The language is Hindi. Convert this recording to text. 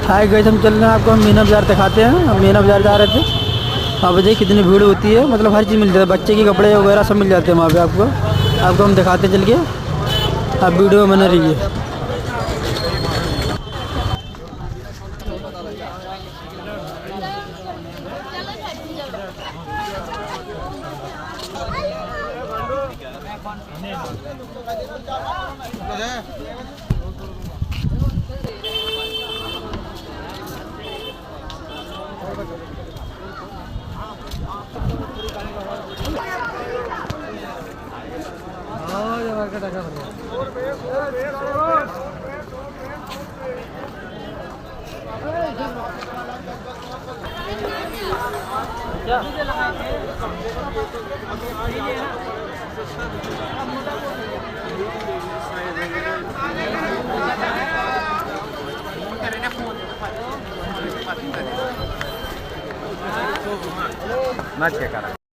हाय गाइस, हम चल रहे हैं, आपको हम मीना बाज़ार दिखाते हैं। हम मीना बाज़ार जा रहे थे। वहाँ पे देखिए कितनी भीड़ होती है, मतलब हर चीज़ मिल जाती है, बच्चे के कपड़े वगैरह सब मिल जाते हैं वहाँ पे। आपको हम दिखाते हैं, चल के आप वीडियो में बने रहिए। ना चेक करा